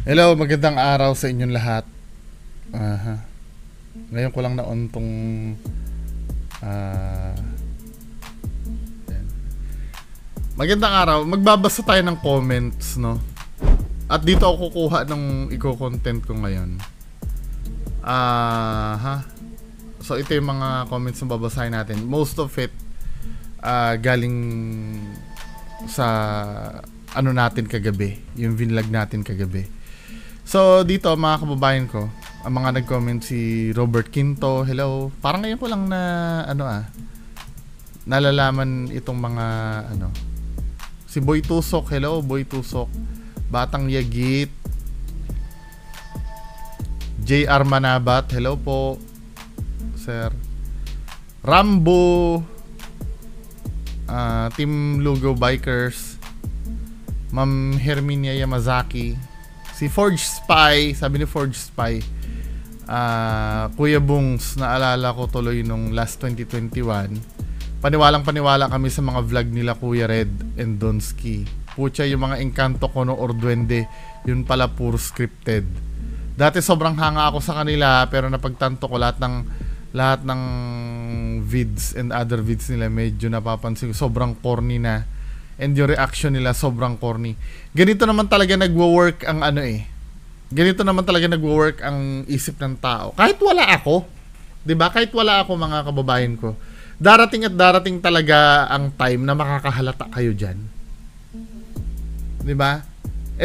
Hello, magandang araw sa inyong lahat. Aha. Ngayon ko lang na-on tong ah, yan. Magandang araw. Magbabasa tayo ng comments, no? At dito ako kukuha ng i-content ko ngayon. So ito yung mga comments na babasahin natin. Most of it galing sa ano natin kagabi, yung vinlog natin kagabi. So dito mga kababayan ko, ang mga nag-comment si Robert Quinto, hello. Parang ngayon ko lang na nalalaman itong mga si Boy Tusok, hello Boy Tusok. Batang Yagit, JR Manabat, hello po sir. Rambo, Team Lugo Bikers, Ma'am Herminia Yamazaki, si Forge Spy, sabi ni Forge Spy, Kuya Bungs, naalala ko tuloy nung last 2021, paniwalang-paniwala kami sa mga vlog nila Kuya Red and Donsky. Pucha, yung mga engkanto ko no or duwende, yun pala puro scripted. Dati sobrang hanga ako sa kanila, pero napagtanto ko lahat ng vids and other vids nila medyo napapansin ko sobrang corny na. And yung reaction nila sobrang corny. Ganito naman talaga nagwo-work ang ganito naman talaga nagwo-work ang isip ng tao. Kahit wala ako, 'di ba? Kahit wala ako mga kababayan ko. Darating at darating talaga ang time na makakahalata kayo diyan. 'Di ba?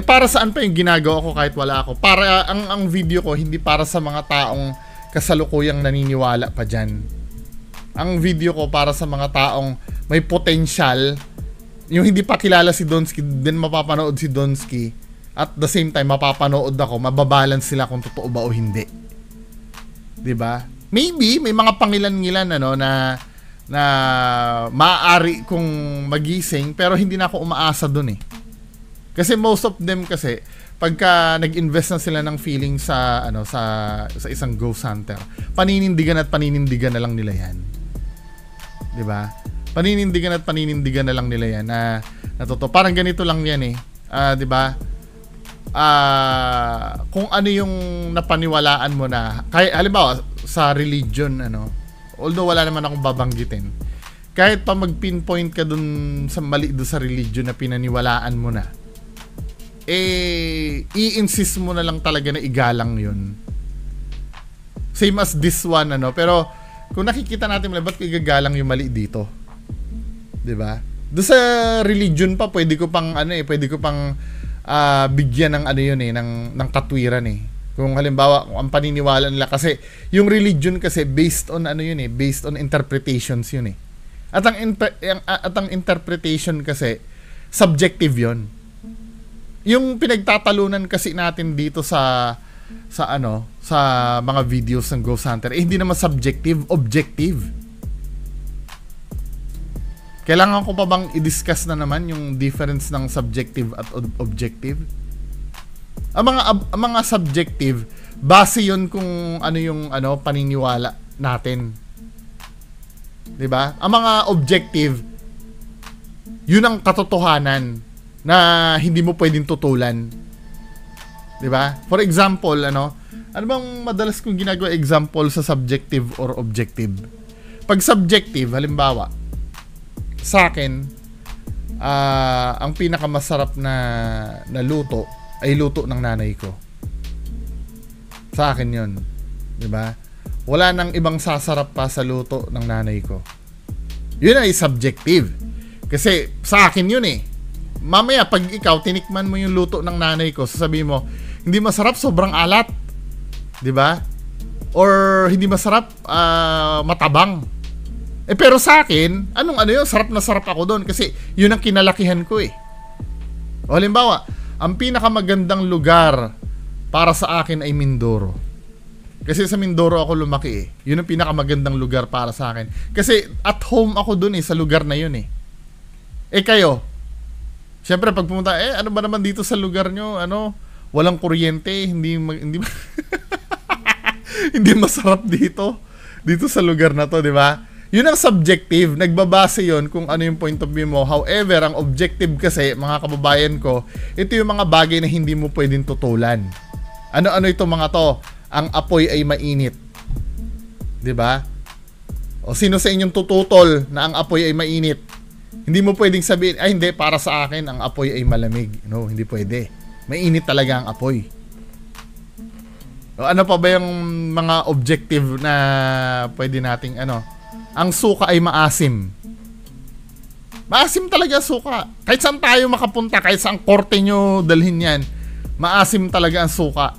Para saan pa yung ginagawa ko kahit wala ako? Para ang video ko hindi para sa mga taong kasalukuyang naniniwala pa diyan. Ang video ko para sa mga taong may potential. Yung hindi pa kilala si Donsky, din mapapanood si Donsky. At the same time, mapapanood ako, mababalance sila kung totoo ba o hindi. 'Di ba? Maybe may mga pangilan-ngilan na maaari kong magising, pero hindi na ako umaasa doon eh. Kasi most of them kasi pagka nag-invest na sila ng feeling sa sa isang ghost hunter, paninindigan na lang nila 'yan. 'Di ba? Paninindigan na lang nila 'yan na totoo. Parang ganito lang 'yan eh. 'Di ba? Kung ano yung napaniwalaan mo na, kaya halimbawa sa religion although wala naman akong babanggitin. Kahit pa mag-pinpoint ka dun sa mali do sa religion na pinaniwalaan mo na, i-insist mo na lang talaga na igalang 'yun. Same as this one pero kung nakikita natin ba't ko igagalang yung mali dito? 'Di ba? Do sa religion pa pwede ko pang bigyan ng ng katwiran eh. Kung halimbawa kung ang paniniwala nila kasi yung religion kasi based on based on interpretations yun eh. At ang interpretation kasi subjective 'yon. Yung pinagtatalunan kasi natin dito sa mga videos ng Ghost Hunter hindi naman subjective, objective. Kailangan ko pa bang i-discuss na naman yung difference ng subjective at objective? Ang mga subjective, base 'yon kung ano yung paniniwala natin. 'Di ba? Ang mga objective, yun ang katotohanan na hindi mo pwedeng tutulan. 'Di ba? For example, ano bang madalas kong ginagawa example sa subjective or objective? Pag subjective, halimbawa, sa akin, ang pinakamasarap na luto ay luto ng nanay ko. Sa akin 'yon, 'di ba? Wala nang ibang sasarap pa sa luto ng nanay ko. 'Yun ay subjective. Kasi sa akin 'yun eh. Mamaya pag ikaw tinikman mo yung luto ng nanay ko, sasabihin mo, hindi masarap, sobrang alat. 'Di ba? Or hindi masarap, matabang. Pero sa akin, yun, sarap na sarap ako doon kasi yun ang kinalakihan ko eh. O halimbawa, ang pinakamagandang lugar para sa akin ay Mindoro. Kasi sa Mindoro ako lumaki eh. Yun ang pinakamagandang lugar para sa akin. Kasi at home ako doon sa lugar na yun eh. Kayo, syempre pag pumunta, ano ba naman dito sa lugar nyo, walang kuryente, hindi hindi masarap dito sa lugar na to, di ba? Yun ang subjective, nagbabase yon kung ano yung point of view mo. However, ang objective kasi, mga kababayan ko, ito yung mga bagay na hindi mo pwedeng tutulan. Ano-ano ito mga to? Ang apoy ay mainit. 'Di ba? O sino sa inyong tututol na ang apoy ay mainit? Hindi mo pwedeng sabihin, ay hindi, para sa akin ang apoy ay malamig. No, hindi pwede. Mainit talaga ang apoy. O ano pa ba yung mga objective na pwede nating ano? Ang suka ay maasim. Maasim talaga suka. Kahit saan tayo makapunta, kahit saan korte nyo dalhin yan, maasim talaga ang suka.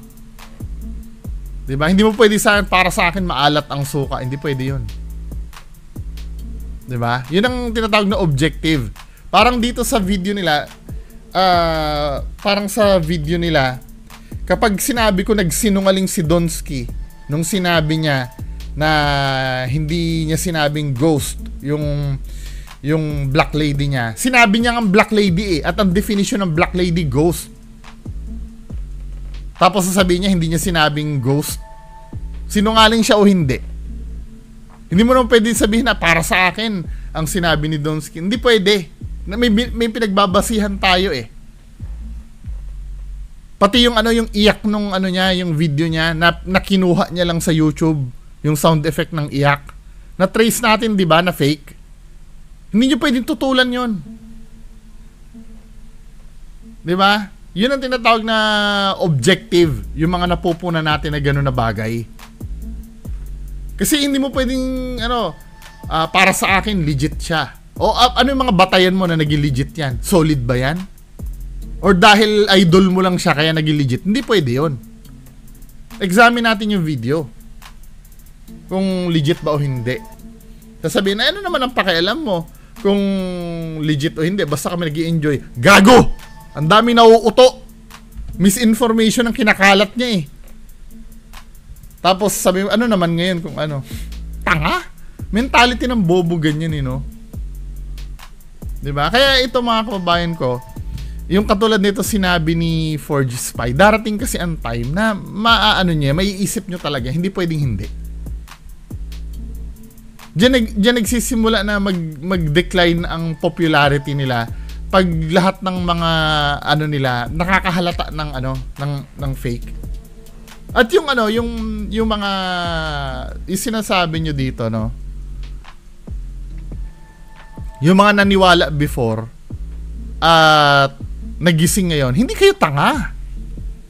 Diba? Hindi mo pwede sa akin, para sa akin maalat ang suka. Hindi pwede yun. Diba? Yun ang tinatawag na objective. Parang dito sa video nila, kapag sinabi ko nagsinungaling si Donsky nung sinabi niya na hindi niya sinabing ghost yung black lady niya. Sinabi niya ang black lady at ang definition ng black lady ghost. Tapos sasabihin niya hindi niya sinabing ghost. Sinungaling siya o hindi? Hindi mo naman pwede sabihin na para sa akin ang sinabi ni Donsky. Hindi pwede. May pinagbabasihan tayo eh. Pati yung yung iyak nung niya, yung video niya na kinuha niya lang sa YouTube, yung sound effect ng iyak. Na trace natin, 'di ba, na fake. Hindi niyo pwedeng tutulan 'yon. 'Di ba? Yun ang tinatawag na objective, yung mga napupunan natin na gano'n na bagay. Kasi hindi mo pwedeng, para sa akin, legit siya. O ano yung mga batayan mo na naging legit yan? Solid ba yan? Or dahil idol mo lang siya kaya naging legit? Hindi pwede yun. Examine natin yung video. Kung legit ba o hindi. Sasabihin na, ano naman ang pakialam mo? Kung legit o hindi, basta kami nag-i-enjoy. Gago! Ang dami nauuto. Misinformation ang kinakalat niya eh. Tapos sabi mo, ano naman ngayon kung ano? Tanga? Mentality ng bobo ganyan eh, no? Diba? Kaya ito mga kababayan ko, yung katulad nito sinabi ni Forge Spy, darating kasi ang time na maiisip nyo talaga, hindi pwedeng hindi. Diyan nagsisimula na mag-decline ang popularity nila pag lahat ng mga nila nakakahalata ng fake. At yung yung mga sinasabi nyo dito, no? Yung mga naniwala before at nagising ngayon, hindi kayo tanga.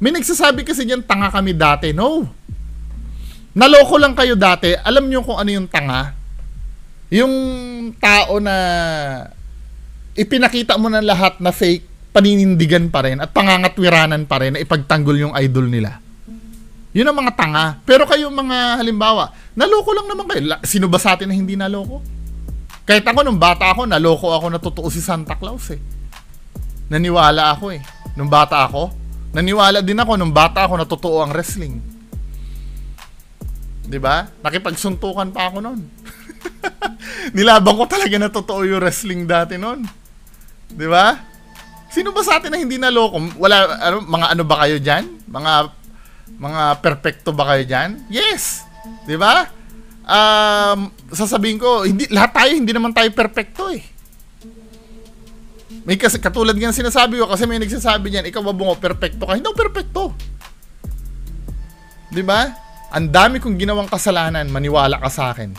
May nagsasabi kasi diyan tanga kami dati. No. Naloko lang kayo dati. Alam nyo kung ano yung tanga? Yung tao na ipinakita mo na lahat na fake, paninindigan pa rin at pangangatwiranan pa rin na ipagtanggol yung idol nila. Yun ang mga tanga. Pero kayo mga halimbawa, naloko lang naman kayo. Sino ba sa atin na hindi naloko? Kahit ako nung bata ako, naloko ako na totoo si Santa Claus eh. Naniwala ako eh. Nung bata ako. Naniwala din ako nung bata ako na totoo ang wrestling. 'Di ba? Nakipagsuntukan pa ako noon. Nilabang ko talaga na totoo yung wrestling dati noon. 'Di ba? Sino ba sa atin na hindi naloko? Wala mga ano ba kayo diyan? Mga perfecto ba kayo diyan? Yes. 'Di ba? Sasabihin ko, hindi naman tayo perfecto eh. May kasi katulad ng sinasabi ko kasi may nagsasabi niyan, ikaw ba bungo perfecto ka? Hindi ako perfecto. 'Di ba? Ang dami kong ginawang kasalanan, maniwala ka sa akin.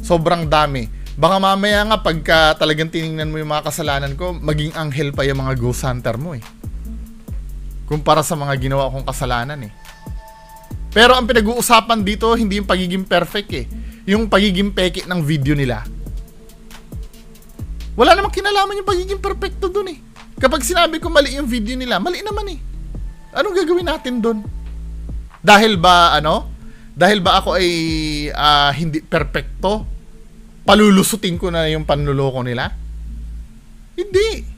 Sobrang dami. Baka mamaya nga pagka talagang tiningnan mo yung mga kasalanan ko, maging anghel pa yung mga ghost hunter mo eh. Kumpara sa mga ginawa kong kasalanan eh. Pero ang pinag-uusapan dito, hindi yung pagiging perfect eh. Yung pagiging peke ng video nila. Wala namang kinalaman yung pagiging perfecto dun eh. Kapag sinabi ko mali yung video nila, mali naman eh. Anong gagawin natin dun? Dahil ba ako ay hindi perfecto? Palulusutin ko na yung panluloko nila? Hindi.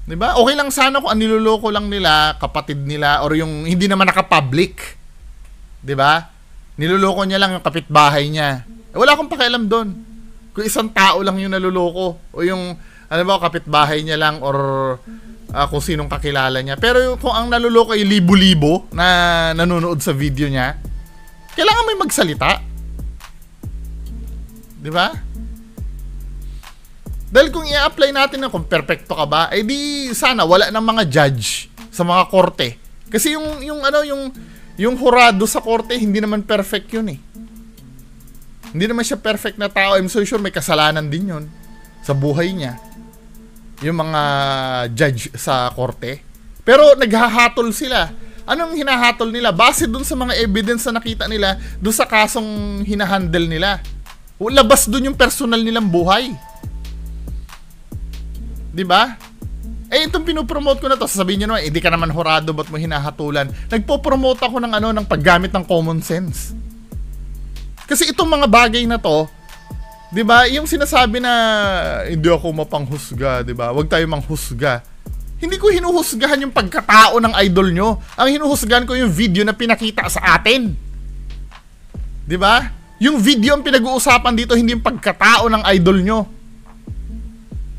'Di ba? Okay lang sana kung ang niloloko lang nila, kapatid nila, or yung hindi naman naka-public. 'Di ba? Niloloko niya lang yung kapitbahay niya. Wala akong pakialam doon. Kung isang tao lang yung naloloko, o yung, kapitbahay niya lang, or kung sinong kakilala niya. Pero kung ang naloloko ay libo-libo na nanonood sa video niya, kailangan may magsalita. Di ba? Dahil kung i-apply natin na kung perfecto ka ba, eh di sana wala ng mga judge sa mga korte. Kasi yung hurado sa korte, hindi naman perfect yun eh. Hindi naman siya perfect na tao. I'm so sure may kasalanan din yun sa buhay niya. Yung mga judge sa korte. Pero naghahatol sila. Anong hinahatol nila? Base dun sa mga evidence na nakita nila dun sa kasong hinahandle nila. Labas dun yung personal nilang buhay. Diba? Eh, itong pinopromote ko na to, sasabihin nyo naman, di ka naman horado, ba't mo hinahatulan? Nagpo-promote ako ng paggamit ng common sense. Kasi itong mga bagay na to, diba, yung sinasabi na, hindi ako mapanghusga, diba? Huwag tayo manghusga. Hindi ko hinuhusgahan yung pagkatao ng idol nyo. Ang hinuhusgahan ko yung video na pinakita sa atin. Diba? Yung video ang pinag-uusapan dito, hindi yung pagkatao ng idol nyo.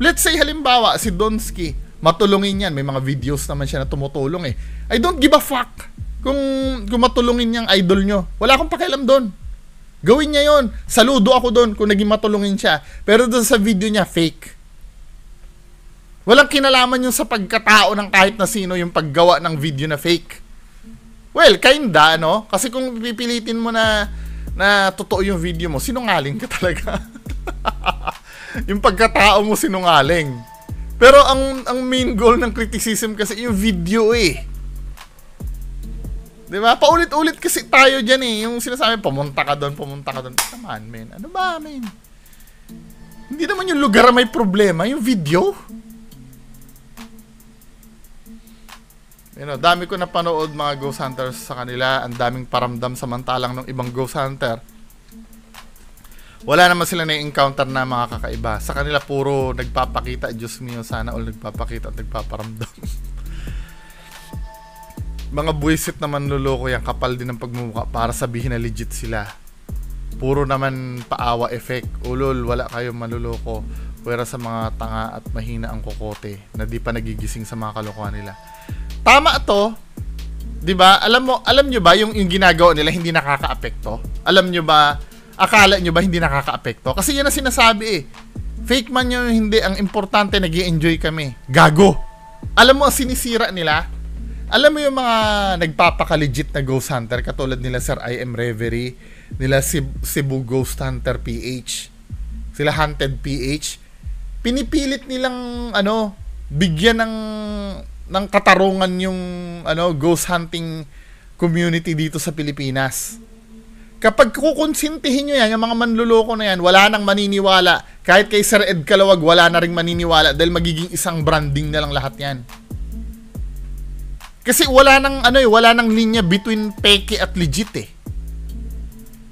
Let's say halimbawa si Donsky, matulungin yan, may mga videos naman siya na tumutulong eh. I don't give a fuck kung matulungin niyang idol nyo. Wala akong pakialam doon. Gawin niya yon. Saludo ako doon kung naging matulungin siya. Pero doon sa video niya, fake. Walang kinalaman yung sa pagkatao ng kahit na sino yung paggawa ng video na fake. Well, kinda, no? Kasi kung pipilitin mo na totoo yung video mo, sinungaling ka talaga. Yung pagkatao mo sinungaling. Pero ang main goal ng criticism kasi yung video eh. 'Di ba? Paulit-ulit kasi tayo diyan eh. Yung sinasabi, pumunta ka doon. Come on, man. Ano ba, man? Hindi naman yung lugar may problema, yung video. Dami ko napanood mga ghost hunters sa kanila. Ang daming paramdam samantalang ng ibang ghost hunter. Wala naman sila na-encounter na mga kakaiba. Sa kanila puro nagpapakita, Diyos mio, sana all nagpapakita at nagpaparamdam. Mga buwisit naman luloko yan, kapal din ng pagmumukha para sabihin na legit sila. Puro naman paawa effect. Ulol, wala kayong maluloko. Pwera sa mga tanga at mahina ang kokote na di pa nagigising sa mga kalokohan nila. Tama to. 'Di ba? Alam nyo ba yung ginagawa nila hindi nakakaapekto? Alam nyo ba? Akala nyo ba hindi nakakaapekto? Kasi yan ang sinasabi eh. Fake man yun, hindi. Ang importante, nag-i-enjoy kami. Gago. Alam mo ang sinisira nila? Alam mo yung mga nagpapaka-legit na ghost hunter katulad nila Sir I.M. Reverie, nila Cebu Ghost Hunter PH, sila Hunted PH. Pinipilit nilang bigyan ng katarungan yung ghost hunting community dito sa Pilipinas. Kapag kukonsintihin nyo yan, yung mga manluloko na yan, wala nang maniniwala. Kahit kay Sir Ed Calawag, wala na rin maniniwala dahil magiging isang branding na lang lahat yan. Kasi wala nang linya between peke at legit eh.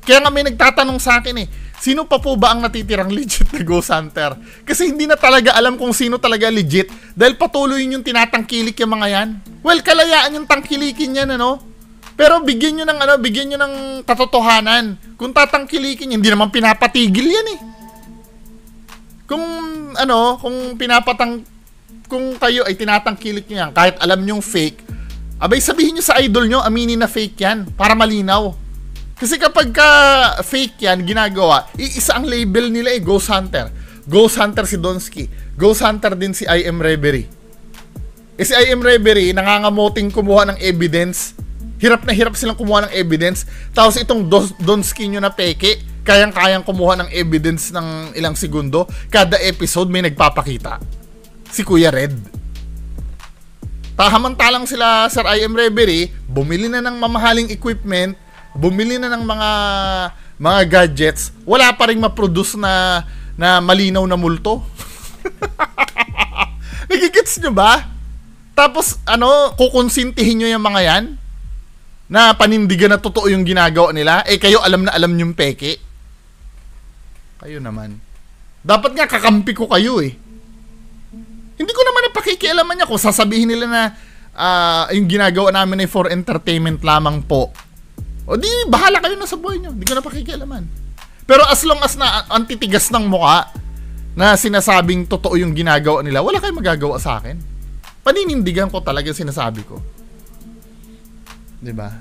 Kaya nga may nagtatanong sa akin eh, sino pa po ba ang natitirang legit na ghost hunter? Kasi hindi na talaga alam kung sino talaga legit dahil patuloy yung tinatangkilik yung mga yan. Well, kalayaan yung tangkilikin yan, Pero bigyan nyo ng katotohanan. Kung tatangkilikin, hindi naman pinapatigil yan eh. Kung kayo ay tinatangkilik nyo yan, kahit alam nyong fake, abay sabihin nyo sa idol nyo, aminin na fake yan, para malinaw. Kasi kapag fake yan, ginagawa, iisa ang label nila eh, Ghost Hunter. Ghost Hunter si Donsky. Ghost Hunter din si I.M. Reverie. Si I.M. Reverie, nangangamoting kumuha ng evidence. Hirap na hirap silang kumuha ng evidence. Tapos itong Donsky nyo na peke, kayang-kayang kumuha ng evidence ng ilang segundo. Kada episode may nagpapakita. Si Kuya Red. Tahamantalang sila Sir I.M. Reverie, bumili na ng mamahaling equipment, bumili na ng mga gadgets, wala pa rin ma-produce na malinaw na multo. Nagigets nyo ba? Tapos, kukonsintihin nyo yung mga yan? Na panindigan na totoo yung ginagawa nila, kayo alam na alam yung peke. Kayo naman. Dapat nga kakampi ko kayo eh. Hindi ko naman napakikialaman niya kung sasabihin nila na yung ginagawa namin ay for entertainment lamang po. O di, bahala kayo na sa buhay nyo. Hindi ko napakikialaman. Pero as long as na antitigas ng mukha na sinasabing totoo yung ginagawa nila, wala kayong magagawa sa akin. Paninindigan ko talaga yung sinasabi ko. Diba?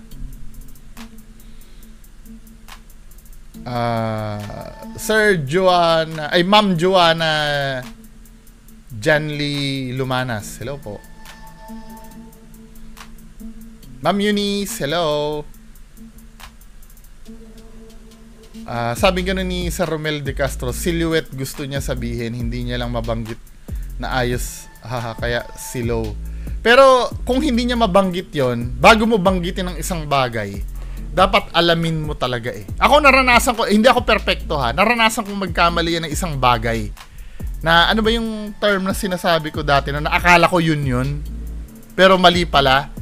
Sir Joanna, ay Ma'am Joanna Janly Lumanas. Hello po. Ma'am Eunice, hello. Sabi gano'n ni Sir Romel De Castro, silhouette gusto niya sabihin, hindi niya lang mabanggit na ayos, kaya slow. Pero kung hindi niya mabanggit yon, bago mo banggitin ng isang bagay, dapat alamin mo talaga eh. Ako naranasan ko, hindi ako perpekto ha, naranasan kong magkamali yan ng isang bagay. Na ano ba yung term na sinasabi ko dati, no, na akala ko yun, pero mali pala.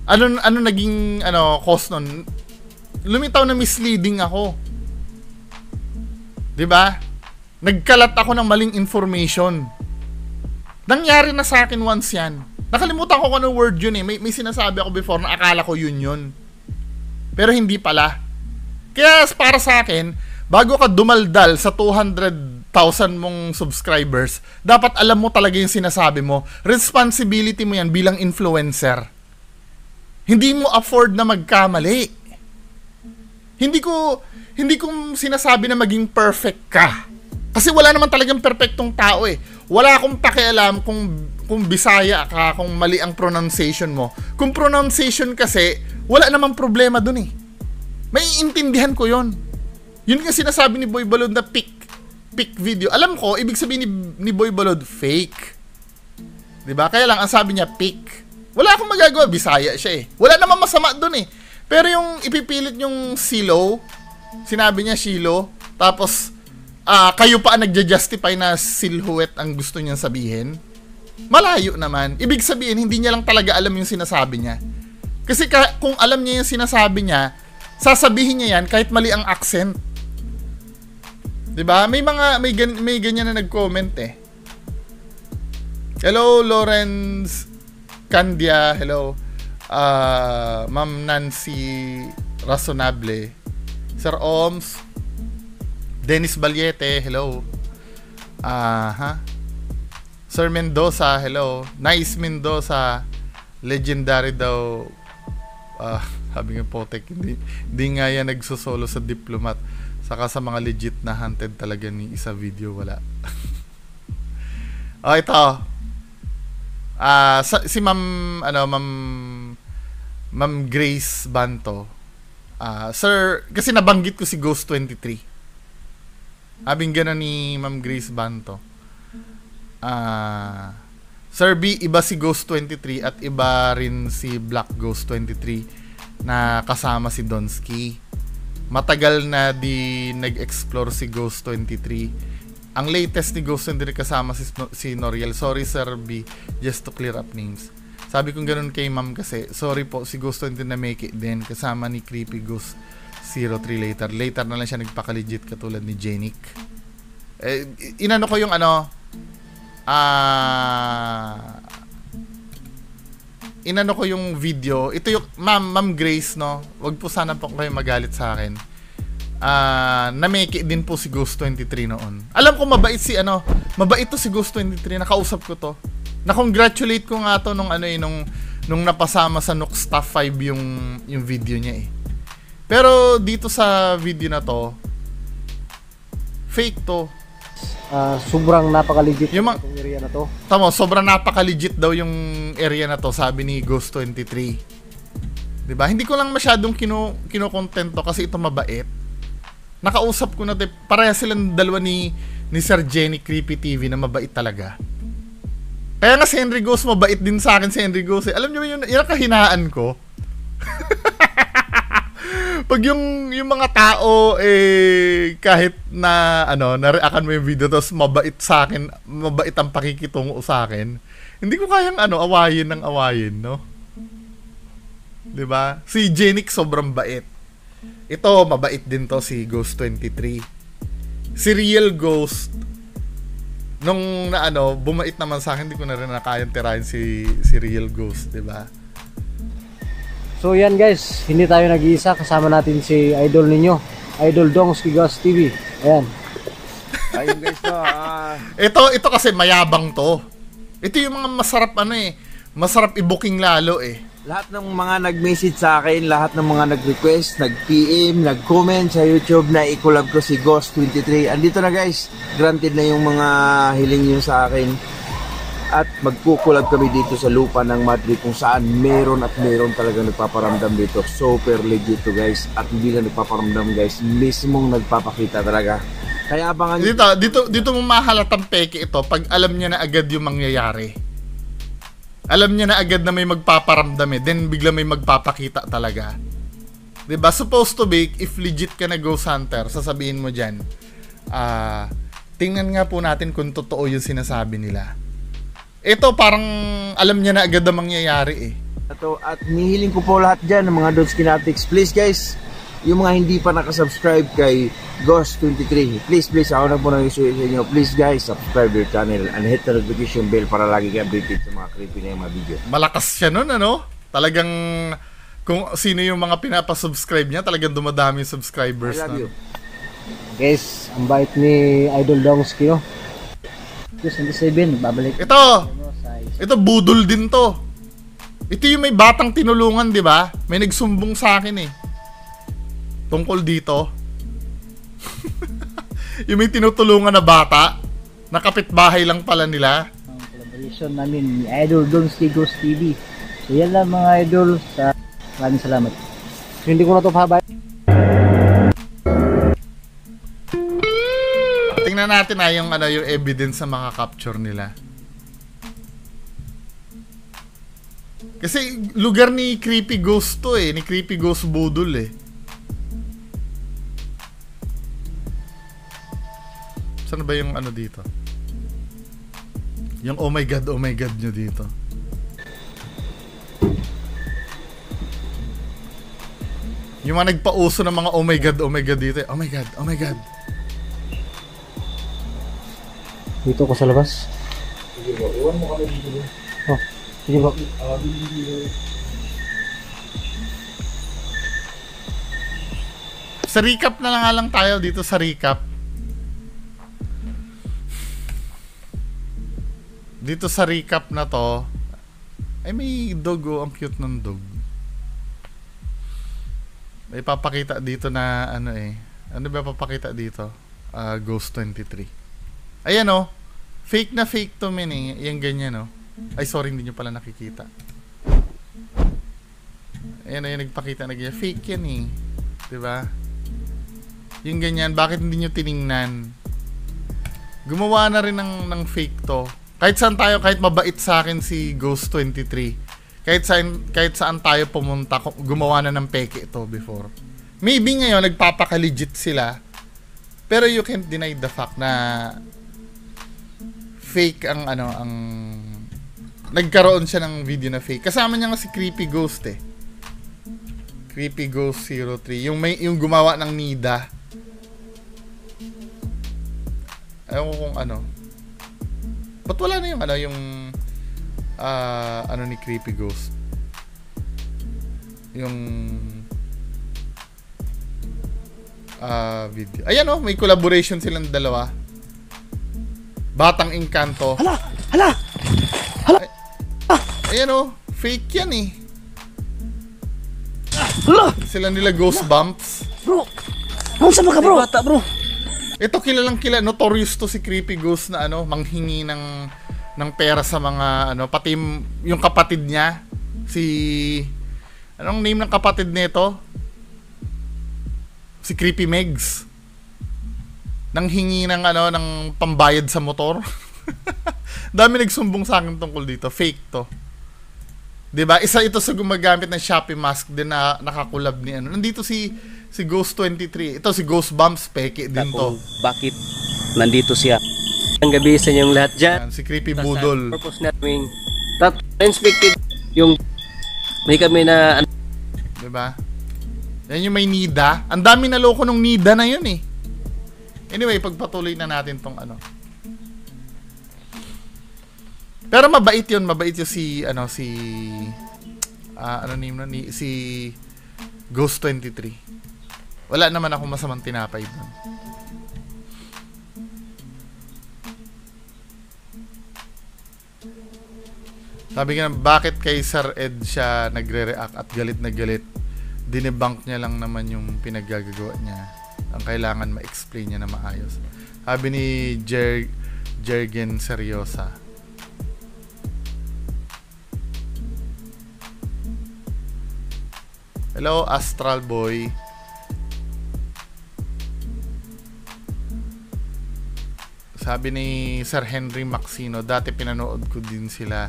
Ano naging cause nun? Lumitaw na misleading ako. 'Di ba? Nagkalat ako ng maling information. Nangyari na sa akin once 'yan. Nakalimutan ko kung anong word yun eh. May sinasabi ako before na akala ko yun. Pero hindi pala. Kaya para sa akin, bago ka dumaldal sa 200,000 mong subscribers, dapat alam mo talaga yung sinasabi mo. Responsibility mo yan bilang influencer. Hindi mo afford na magkamali. Hindi ko sinasabi na maging perfect ka. Kasi wala naman talagang perfectong tao eh. Wala akong pakialam kung Bisaya ka, kung mali ang pronunciation mo. Kung pronunciation kasi, wala namang problema dun eh. May intindihan ko yon. Yun nga sinasabi ni Boy Balod na pick video. Alam ko, ibig sabihin ni Boy Balod, fake. Diba? Kaya lang, ang sabi niya, pick. Wala akong magagawa, Bisaya siya eh. Wala namang masama dun eh. Pero yung ipipilit yung silo, sinabi niya silo, tapos kayo pa ang nagja-justify na silhouette ang gusto niyang sabihin, malayo naman. Ibig sabihin, hindi niya lang talaga alam yung sinasabi niya. Kasi kung alam niya yung sinasabi niya, sasabihin niya yan kahit mali ang accent. 'Di ba? May ganyan na nag-comment eh. Hello Lawrence Candia, hello. Ma'am Nancy Razonable, Sir Oms, Dennis Balyete, hello. Sir Mendoza, hello. Nice Mendoza, legendary daw. Sabi ng Potek, hindi nga yan nagsusolo sa Diplomat. Saka sa mga legit na hunted talaga ni isa video, wala. Ito. Si Ma'am Grace Banto. Sir, kasi nabanggit ko si Ghost 23. Abing gano'n ni Ma'am Grace Banto. Sir B, iba si Ghost 23 at iba rin si Black Ghost 23 na kasama si Donsky. Matagal na di nag-explore si Ghost 23. Ang latest ni Ghost 23 kasama si Noriel. Sorry Sir B, just to clear up names. Sabi kong gano'n kay Ma'am kasi, sorry po, si Ghost 23 na make it din kasama ni Creepy Ghost 03 later. Later na lang siya nagpaka-legit katulad ni Jenic. Inano ko yung inano ko yung video. Ito yung Ma'am Grace, no. Wag po sana po kayo magalit sa akin. Na-make din po si Ghost 23 noon. Alam ko mabait to si Ghost 23. Nakausap ko to. Na-congratulate ko nga to nung nung napasama sa Nook Staff 5 yung video niya eh. Pero dito sa video na to, fake to. Sobrang napaka-legit yung area na to. Tama, sobrang napaka-legit daw yung area na to, sabi ni Ghost 23. 'Di ba? Hindi ko lang masyadong kinokontento kasi ito mabait. Nakausap ko na pareha silang dalawa ni Sir Jenny Creepy TV na mabait talaga. Kaya nga si Henry Ghost mabait din sa akin si Henry Ghost. Alam niyo yun ang kahinaan ko. Pag yung mga tao kahit na na-reactan mo yung video tapos mabait sa akin, mabait ang pakikitungo sa akin, hindi ko kayang awayin, no? 'Di ba? Si Jenic sobrang bait. Ito mabait din to si Ghost 23. Si Real Ghost nung bumait naman sa akin, hindi ko na rin nakayang tirahin si Real Ghost, 'di ba? So yan guys, hindi tayo nag-iisa, kasama natin si idol ninyo, Idol Donsky Ghost TV. Ayan. Ayun guys to. Ito kasi mayabang to. Ito yung mga masarap masarap i-booking lalo eh. Lahat ng mga nag-message sa akin, lahat ng mga nag-request, nag-PM, nag-comment sa YouTube na i-collab ko si Ghost23. Andito na guys, granted na yung mga hiling nyo sa akin. At magkukulab kami dito sa lupa ng Madrid kung saan meron at meron talaga nagpaparamdam dito. Super legit to guys. At hindi lang nagpaparamdam guys, mismong nagpapakita talaga. Kaya abangan dito mo mahalatang peke ito pag alam niya na agad yung mangyayari. Alam niya na agad na may magpaparamdam then bigla may magpapakita talaga. 'Di ba? Supposed to be, if legit ka na ghost hunter, sasabihin mo diyan, tingnan nga po natin kung totoo yung sinasabi nila. Ito parang alam niya na agad ang mangyayari At nihiling ko po lahat dyan ng mga Dudes Kinetics. Please guys, yung mga hindi pa nakasubscribe kay Ghost23, please ako na po nag-isuyo sa inyo. Please guys, subscribe your channel and hit the notification bell para lagi kayo updated sa mga creepy na yung mga video. Malakas siya nun, ano? Talagang kung sino yung mga pinapasubscribe niya, talagang dumadami yung subscribers. I love you. Guys, ang bait ni Idol Dongski, no? 27, babalik. Ito budol din to. Ito yung may batang tinulungan, di ba? May nagsumbong sa akin tungkol dito. Yung may tinutulungan na bata, na kapitbahay lang pala nila. Ang collaboration namin ni Idol Dongski Ghost TV. So yan lang mga idol, maraming salamat. So, hindi ko na ito pahabay. Tingnan natin yung yung evidence sa mga capture nila. Kasi lugar ni Creepy Ghost to ni Creepy Ghost Budol Saan ba yung dito? Yung oh my god nyo dito. Yung mga nagpauso ng mga oh my god dito. Oh my god. Dito ko sa labas. Sige bro, iwan mo kami dito. Oh, sige bro. Sa recap na lang tayo dito sa recap. Dito sa recap na to, ay may dog ang cute ng dog. May papakita dito na ano ba papakita dito? Ghost23. Ayan fake na fake to yung ganyan Ay sorry, hindi nyo pala nakikita. Ayan yung nagpakita na ganyan. Fake yan diba? Yung ganyan, bakit hindi nyo tiningnan? Gumawa na rin ng fake to. Kahit saan tayo, kahit mabait sa akin si Ghost23, kahit saan tayo pumunta, gumawa na ng peke ito before. Maybe ngayon nagpapaka-legit sila, pero you can't deny the fact na fake ang nagkaroon siya ng video na fake. Kasama niya nga si Creepy Ghost Creepy Ghost 03, yung gumawa ng Nida. Ayaw ko kung ba't wala na yung ni Creepy Ghost, yung video. Ayan may collaboration silang dalawa. Batang Engkanto. Hala! Ayan fake yan Hala! Sila nila Ghost Bumps. Bro! Ano sa mga bro? Bata bro! Ito kilalang notorious to si Creepy Ghost na manghingi ng pera sa mga pati yung kapatid niya, si anong name ng kapatid nito? Si Creepy Megs. Nang hingi ng ng pambayad sa motor. Dami nagsumbong sa akin tungkol dito. Fake to. 'Di ba? Isa ito sa gumagamit ng Shopee mask din na nakakulab ni Nandito si Ghost23. Ito si Ghost Bumps, peke din to. Bakit nandito siya? Ang gabi sa inyong lahat dyan. Si Creepy Budol. Purpose namin inspected yung may kami na 'di ba? Yan yung may Nida. Ang dami na loko nung Nida na yun Anyway, pagpatuloy na natin tong Pero mabait yun si si Ghost23. Wala naman ako masamang tinapay doon. Sabi nga, bakit kay Sir Ed siya nagre-react at galit na galit? Dinebunk niya lang naman yung pinaggagawa niya. Ang kailangan ma-explain niya na maayos. Sabi ni Jergen Seryosa. Hello, Astral Boy. Sabi ni Sir Henry Maxino, dati pinanood ko din sila.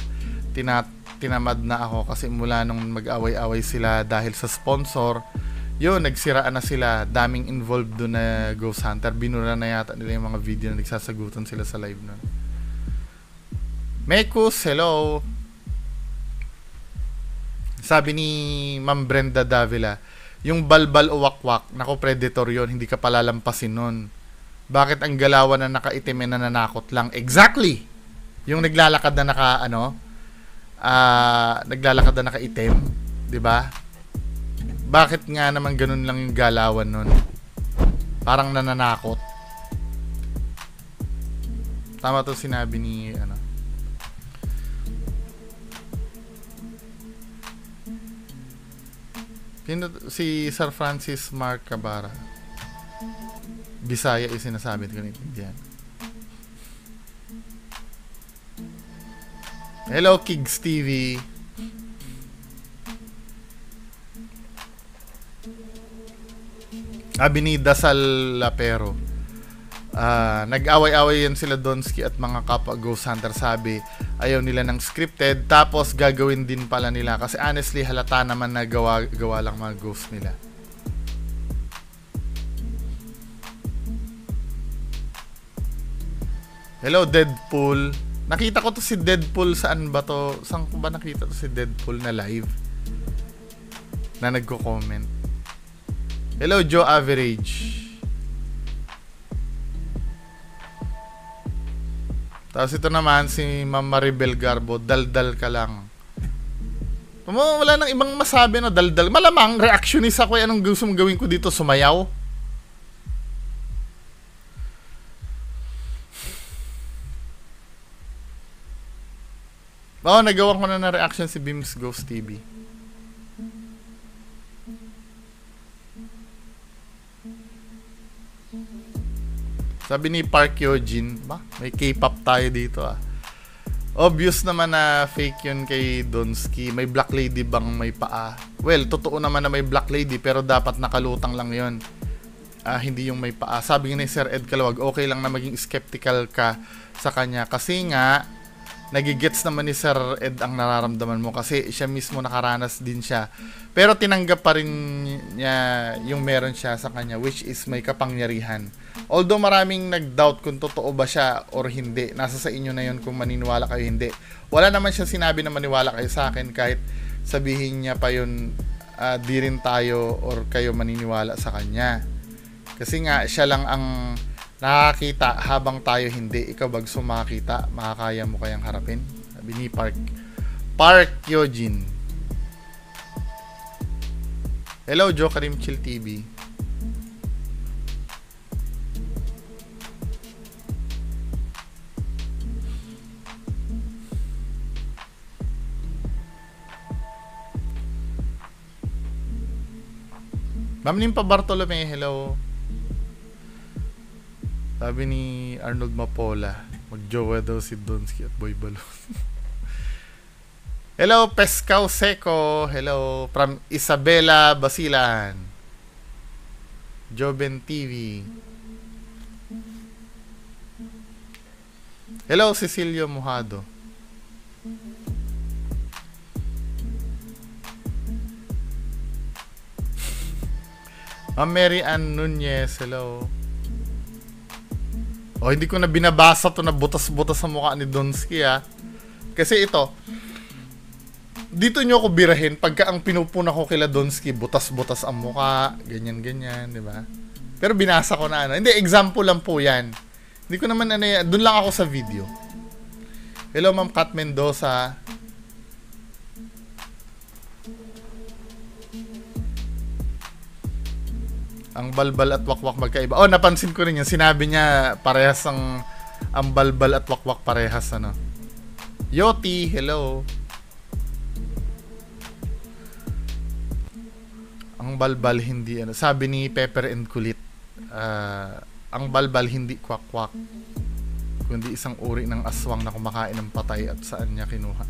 Tinamad na ako kasi mula nung mag-away-away sila dahil sa sponsor, yun, nagsiraan na sila. Daming involved doon na Ghost Hunter. Binura na yata nila yung mga video na nagsasagutan sila sa live nun. Mekus, hello. Sabi ni Ma'am Brenda Davila, yung balbal o wakwak, nako predator yon, hindi ka palalampasin nun. Bakit ang galawan na nakaitim na nananakot lang? Exactly! Yung naglalakad na naglalakad na nakaitim, 'di ba? Bakit nga naman ganun lang yung galawan nun? Parang nananakot. Tama 'to sinabi ni si Sir Francis Mark Cabara. Bisaya yung sinasabi ko nito. Hello, Kigs TV. Sabi ni Dasal Lapero, nag-away-away yan sila Donsky at mga kapwa Ghost Hunter. Sabi, ayaw nila ng scripted, tapos gagawin din pala nila. Kasi honestly, halata naman na gawa lang mga ghost nila. Hello, Deadpool. Nakita ko to si Deadpool, saan ba to? Saan ko ba nakita to si Deadpool na live? Na nagko-comment. Hello, Joe Average. Tapos ito naman si Ma'am Maribel Garbo, daldal ka lang. Wala nang ibang masabi, no? Daldal. Malamang, reactionist ako. Anong gusto mong gawin ko dito? Sumayaw? Oo, nagawa ko na reaction si Beams Ghost TV. Sabi ni Park Yojin, may K-pop tayo dito Obvious naman na fake yun kay Donsky. May Black Lady bang may paa? Well, totoo naman na may Black Lady, pero dapat nakalutang lang yun. Hindi yung may paa. Sabi ni Sir Ed Kalawag, okay lang na maging skeptical ka sa kanya. Kasi nga, nagigets naman ni Sir Ed ang nararamdaman mo kasi siya mismo nakaranas din siya. Pero tinanggap pa rin niya yung meron siya sa kanya, which is may kapangyarihan. Although maraming nag-doubt kung totoo ba siya or hindi. Nasa sa inyo na yun kung maniniwala kayo hindi. Wala naman siya sinabi na maniwala kayo sa akin kahit sabihin niya pa yun, di rin tayo or kayo maniniwala sa kanya. Kasi nga siya lang ang nakakita habang tayo hindi. Ikaw bagso makakita, makakaya mo kayang harapin? Sabi ni Park Yojin. Hello, Joe Karim Chill TV. Ma'am Nimpa Bartolome, hello. Sabi ni Arnold Mapola, mag-jowa daw si Donsky at Boy Balon. Hello, Pescaw Seco. Hello, from Isabela Basilan. Joben TV. Hello, Cecilio Mojado. Mary Ann Nunez, hello. Hindi ko na binabasa to na butas-butas sa mukha ni Donsky Kasi ito, dito nyo ako birahin pagka ang pinupuna ko kila Donsky, butas-butas ang mukha, ganyan-ganyan, di ba? Pero binasa ko na Hindi, example lang po yan. Hindi ko naman doon lang ako sa video. Hello, Ma'am Kat Mendoza. Ang balbal at wakwak magkaiba. Napansin ko rin yan. Sinabi niya parehas ang balbal at wakwak parehas Yoti, hello. Ang balbal hindi ano. Sabi ni Pepper and Kulit, ang balbal hindi kwak-kwak, kundi isang uri ng aswang na kumakain ng patay at saan niya kinuha.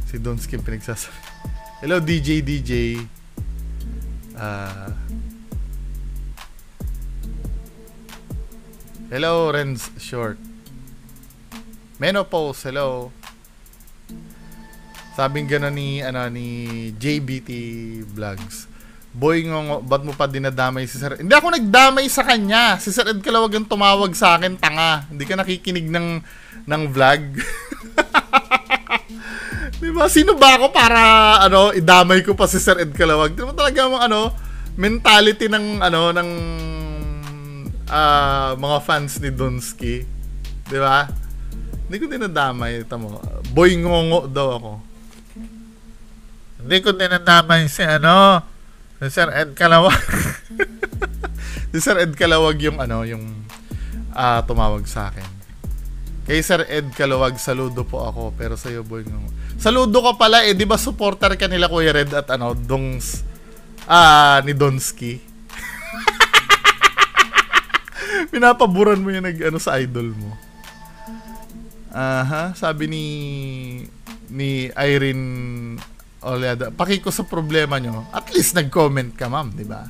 Si Donsky pinagsasabi. Hello DJ. Hello Renz Short. Menopause, hello. Sabing gano'n ni JBT Vlogs. Boy ngongo, ba't mo pa dinadamay si Sir? Hindi ako nagdamay sa kanya. Si Sir Ed Kalawag ang tumawag sa akin, tanga. Hindi ka nakikinig ng vlog. Diba? Sino ba ako para idamay ko pa si Sir Ed Kalawag? Di ba talaga ang mentality ng mga fans ni Donsky? Di ba? Hindi ko dinadamay. Tamo. Boy ngongo daw ako. Hindi ko dinadamay si Sir Ed Kalawag. Si Sir Ed Kalawag yung tumawag sa akin. Kay Sir Ed Kalawag, saludo po ako. Pero sa'yo, boy ngongo. Saludo ka pala di ba supporter ka nila Kuya Red at Dongs ni Donsky? Pinapaburan mo yung sa idol mo. Sabi ni Irene Oleada, pakiko sa problema nyo. At least nag-comment ka, ma'am, di ba?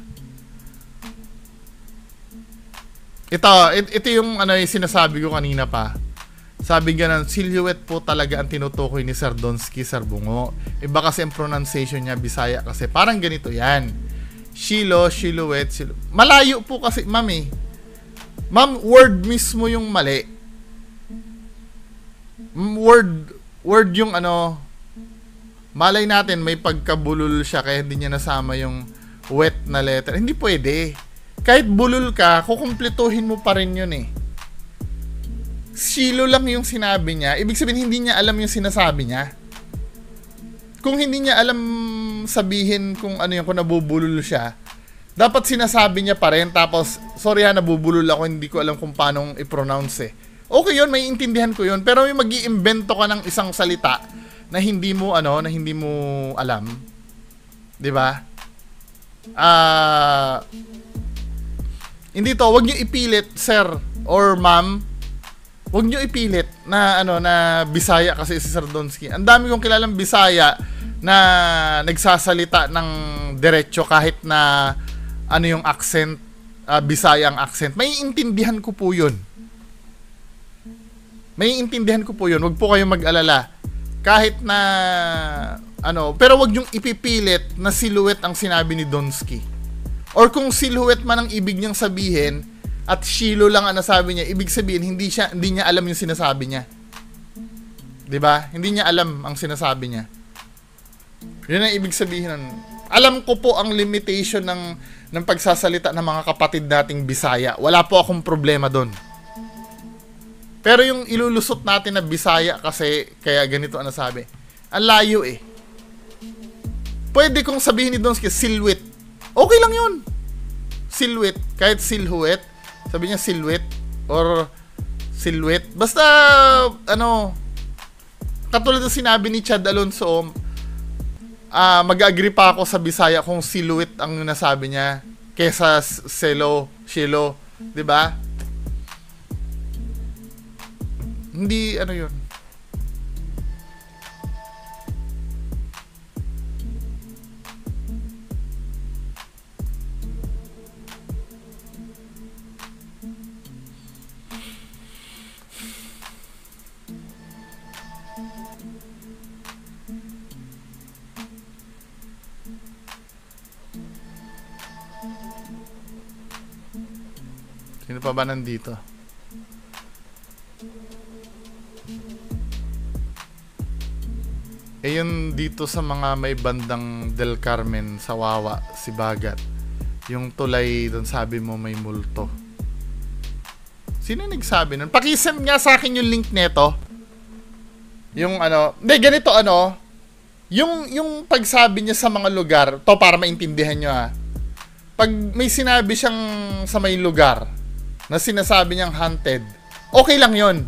Ito yung yung sinasabi ko kanina pa. Sabi nga ng silhouette po talaga ang tinutukoy ni Sir Donsky, Sir Bungo. Iba kasi ang pronunciation niya, Bisaya kasi. Parang ganito yan. Silhouette. Malayo po kasi, ma'am eh. Ma'am, word mismo yung mali. Word yung malay natin may pagkabulol siya kaya hindi niya nasama yung wet na letter. Hindi pwede. Kahit bulol ka, kukumpletuhin mo pa rin yun eh. Silo lang yung sinabi niya. Ibig sabihin, hindi niya alam yung sinasabi niya. Kung hindi niya alam sabihin kung kung nabubulol siya, dapat sinasabi niya pa rin. Tapos, sorry nabubulol ako, hindi ko alam kung paano i-pronounce eh. Okay yun, may intindihan ko yun. Pero yung mag-iimbento ka ng isang salita na hindi mo alam. 'Di ba? Hindi to, wag niyo ipilit, sir or ma'am. Wag niyo ipilit na na Bisaya kasi si Sir Donsky. Ang dami kong kilalang Bisaya na nagsasalita ng diretso kahit na yung accent, Bisaya ang accent. May intindihan ko po 'yun. Wag po kayong mag-alala. Kahit na pero wag yung ipipilit na silhouette ang sinabi ni Donsky. Or kung silhouette man ang ibig niyang sabihin at shilo lang ang nasabi niya, ibig sabihin hindi niya alam yung sinasabi niya. 'Di ba? Hindi niya alam ang sinasabi niya. Yun ang ibig sabihin nun. Alam ko po ang limitation ng pagsasalita ng mga kapatid nating Bisaya. Wala po akong problema doon. Pero yung ilulusot natin na Bisaya kasi kaya ganito ang nasabi. Ang layo eh. Pwede kong sabihin ni Donsky, silhouette. Okay lang yun. Silhouette. Kahit silhouette. Sabi niya silhouette or silhouette. Basta, katulad ng sinabi ni Chad Alonso, mag-agree pa ako sa Bisaya kung silhouette ang nasabi niya kesa shilo. Diba? Hindi, yun. Sino pa ba nandito? Yun dito sa mga may bandang Del Carmen sa Wawa, si Bagat. Yung tulay doon, sabi mo may multo. Sino nagsabi nun? Pakisend nga sa akin yung link neto. Yung hindi, ganito yung pagsabi niya sa mga lugar, to para maintindihan nyo Pag may sinabi siyang sa may lugar na sinasabi niyang haunted, okay lang yun.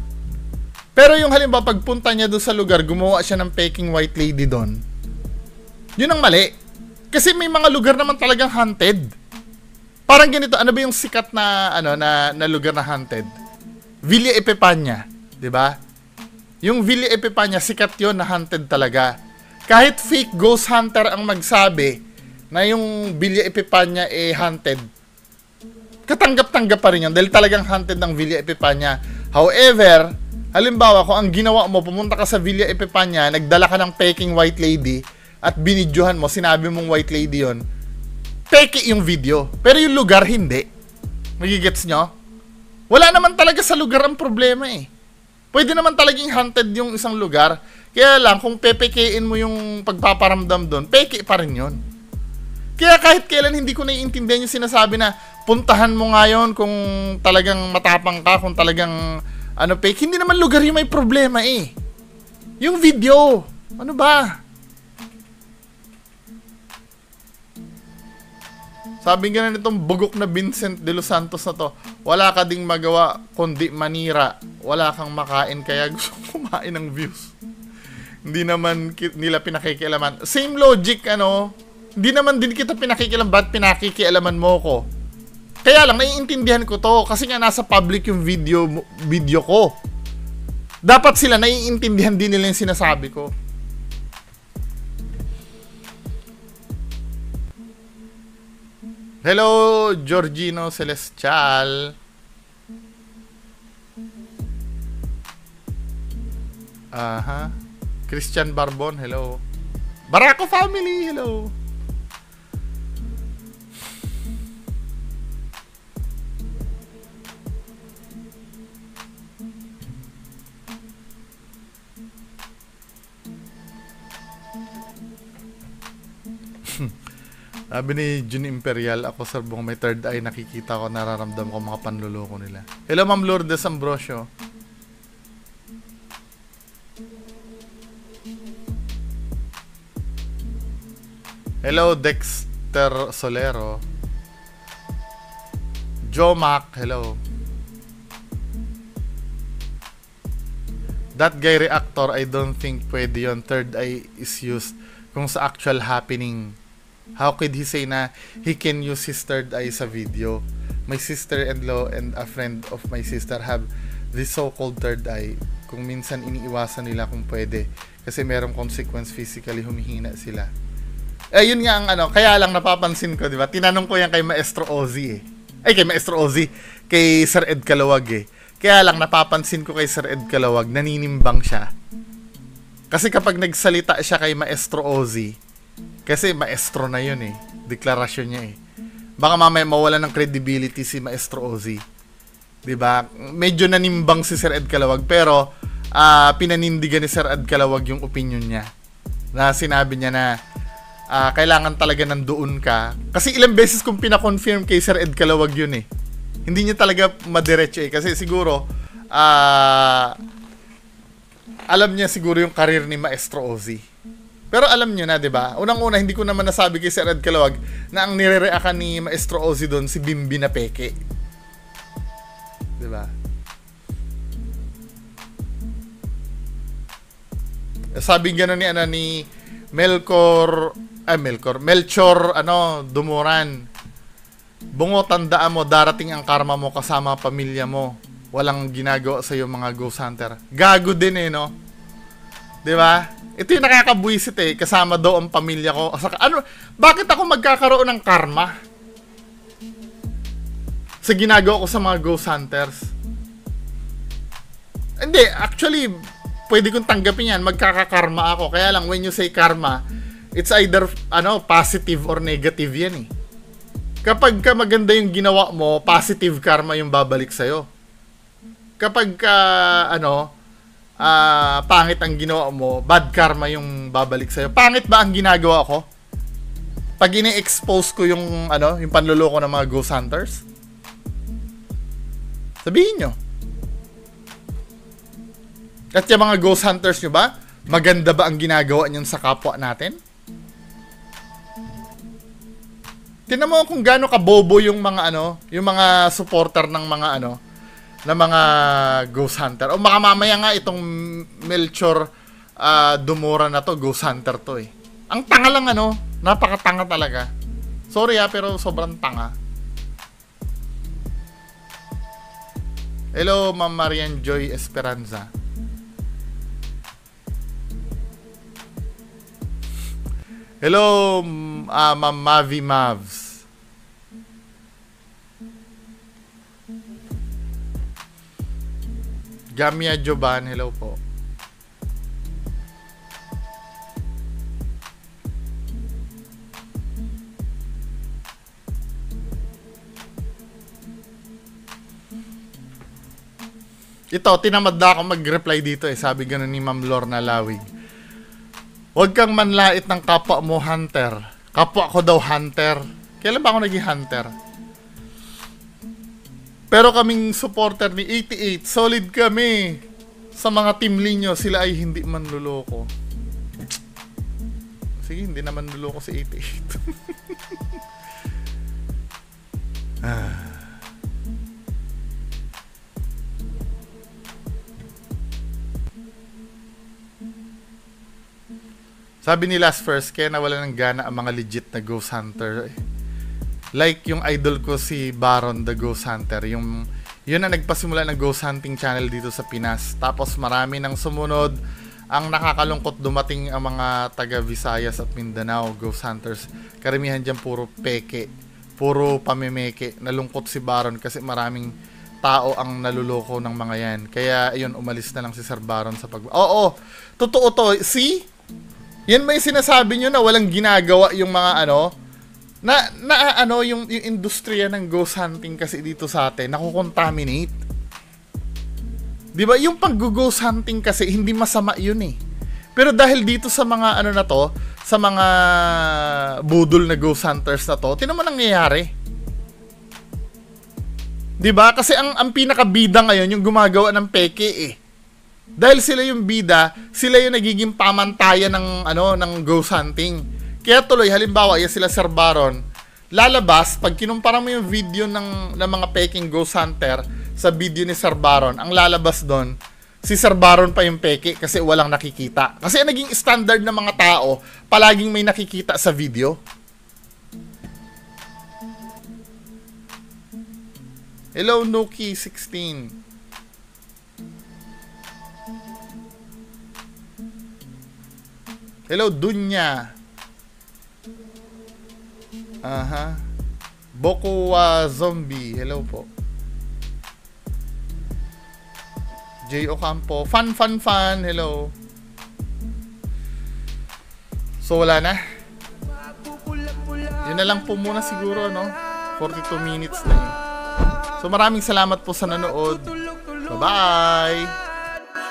Pero yung halimbawa, pagpunta niya doon sa lugar, gumawa siya ng peking white lady doon, yun ang mali. Kasi may mga lugar naman talagang haunted. Parang ganito, ano ba yung sikat na na lugar na haunted? Villa Epipania, 'di ba? Yung Villa Epipania, sikat 'yon na haunted talaga. Kahit fake ghost hunter ang magsabi na yung Villa Epipania haunted, katanggap-tanggap pa rin yun dahil talagang haunted ng Villa Epipania. However, halimbawa kung ang ginawa mo, pumunta ka sa Villa Epipania, nagdala ka ng peking white lady at binidyohan mo, sinabi mong white lady yon, peke yung video. Pero yung lugar, hindi. Magigets nyo? Wala naman talaga sa lugar ang problema eh. Pwede naman talagang haunted yung isang lugar. Kaya lang, kung pepekein mo yung pagpaparamdam doon, peke pa rin yun. Kaya kahit kailan hindi ko naiintindihan yung sinasabi na puntahan mo ngayon kung talagang matapang ka, kung talagang fake. Hindi naman lugar yung may problema eh. Yung video. Ano ba? Sabi nga na nitong bugok na Vincent de Los Santos na to, wala ka ding magawa kundi manira. Wala kang makain kaya gusto kumain ng views. Hindi naman nila pinakikialaman. Same logic, hindi naman din kita pinakikialaman, ba't pinakikialaman mo ko? Kaya lang, naiintindihan ko to kasi nga nasa public yung video ko. Dapat sila naiintindihan din nila yung sinasabi ko. Hello, Georgino Celestial. Aha. Christian Barbon, hello. Barako family, hello. Sabi ni June Imperial, ako sir buong may third eye, nakikita ko, nararamdam ko mga panluloko nila. Hello Ma'am Lourdes Ambrosio. Hello Dexter Solero. Joe Mac, hello. That guy reactor, I don't think pwede yun. Third eye is used kung sa actual happening. How could he say na he can use his third eye sa video? My sister-in-law and a friend of my sister have this so-called third eye. Kung minsan iniiwasan nila kung pwede. Kasi merong consequence, physically humihina sila. Yun nga ang kaya lang napapansin ko, di ba? Tinanong ko yan kay Maestro Ozzy eh. Kay Maestro Ozzy. Kay Sir Ed Calawag eh. Kaya lang napapansin ko kay Sir Ed Calawag, naninimbang siya. Kasi kapag nagsalita siya kay Maestro Ozzy, kasi maestro na yun eh. Deklarasyon niya eh. Baka mamaya mawala ng credibility si Maestro Ozzy. Diba? Medyo nanimbang si Sir Ed Calawag, pero pinanindigan ni Sir Ed Calawag yung opinion niya. Na sinabi niya na kailangan talaga nandoon ka. Kasi ilang beses kong pinakonfirm kay Sir Ed Calawag yun eh. Hindi niya talaga madiretso eh. Kasi siguro alam niya siguro yung karir ni Maestro Ozzy. Pero alam nyo na, di ba? Unang-una, hindi ko naman nasabi kay Sir Ed Calawag na ang nire-react ni Maestro Ozzy doon si Bimbi na peke. Di ba? Sabi gano'n ni Melchor Dumuran. Bungo, tandaan mo, darating ang karma mo kasama pamilya mo. Walang ginagawa sa iyo mga ghost hunter. Gago din eh, no? Di ba? Ito yung nakakabuisit eh. Kasama daw ang pamilya ko. Bakit ako magkakaroon ng karma? Sa ginagawa ko sa mga ghost hunters. Hindi, actually, pwede kong tanggapin yan. Magkakakarma ako. Kaya lang, when you say karma, it's either positive or negative yan eh. Kapag ka maganda yung ginawa mo, positive karma yung babalik sa'yo. Kapag ka, pangit ang ginawa mo, bad karma yung babalik sa'yo. Pangit ba ang ginagawa ko? Pag ini-expose ko yung panluloko ng mga ghost hunters? Sabihin nyo. At yung mga ghost hunters nyo ba, maganda ba ang ginagawa nyo sa kapwa natin? Tingnan mo kung gaano kabobo yung mga yung mga supporter ng mga na mga ghost hunter. O makamamaya nga itong Melchor Dumura na to, ghost hunter to eh. Ang tanga lang Napakatanga talaga. Sorry pero sobrang tanga. Hello, Ma'am Marian Joy Esperanza. Hello, Ma'am Mavi Mavs. Gamia Joban, hello po. Ito, tinamad na ako mag-reply dito sabi ganun ni Ma'am Lorna Lawig. Huwag kang manlait ng kapwa mo, hunter. Kapwa ko daw, hunter. Kailan ba ako naging hunter? Pero kaming supporter ni 88, solid kami. Sa mga team linyo, sila ay hindi manluloko. Sige, hindi naman nuloko si 88. Sabi ni Last First, kaya nawala ng gana ang mga legit na ghost hunter. Like yung idol ko si Baron the Ghost Hunter. Yun ang nagpasimula ng ghost hunting channel dito sa Pinas. Tapos marami nang sumunod. Ang nakakalungkot, dumating ang mga taga Visayas at Mindanao ghost hunters. Karamihan dyan puro peke. Puro pamemeke. Nalungkot si Baron kasi maraming tao ang naluloko ng mga yan. Kaya ayun, umalis na lang si Sir Baron sa Oo, totoo to. See? Yan ba yung sinasabi nyo na walang ginagawa yung mga yung industriya ng ghost hunting kasi dito sa atin, nakukontaminate. Di ba? Yung pag-ghost hunting kasi, hindi masama yun Pero dahil dito sa mga sa mga budol na ghost hunters na to, tinan mo nangyayari. Di ba? Kasi ang pinakabida ngayon, yung gumagawa ng peke Dahil sila yung bida, sila yung nagiging pamantayan ng ghost hunting. Kaya tuloy, halimbawa, yan sila Sir Baron, lalabas, pag kinumpara mo yung video ng mga peking ghost hunter sa video ni Sir Baron, ang lalabas doon, si Sir Baron pa yung peke kasi walang nakikita. Kasi naging standard ng mga tao, palaging may nakikita sa video. Hello, Nuki16. Hello, Dunya. Boku Zombie. Hello po. J. Ocampo. Fun. Hello. So, wala na. Yun na lang po muna siguro, 42 minutes na So, maraming salamat po sa nanood. Bye-bye!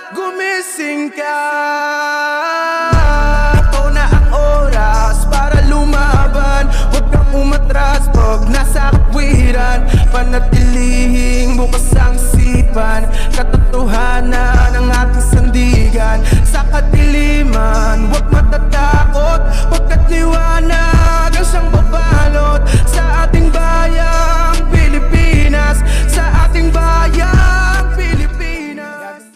Gumising ka, ito na ang oras para lumaban. Huwag kang umatras pag nasa katwiran. Panatilihing bukas ang isipan, katotohanan ng ating sandigan. Sa kadiliman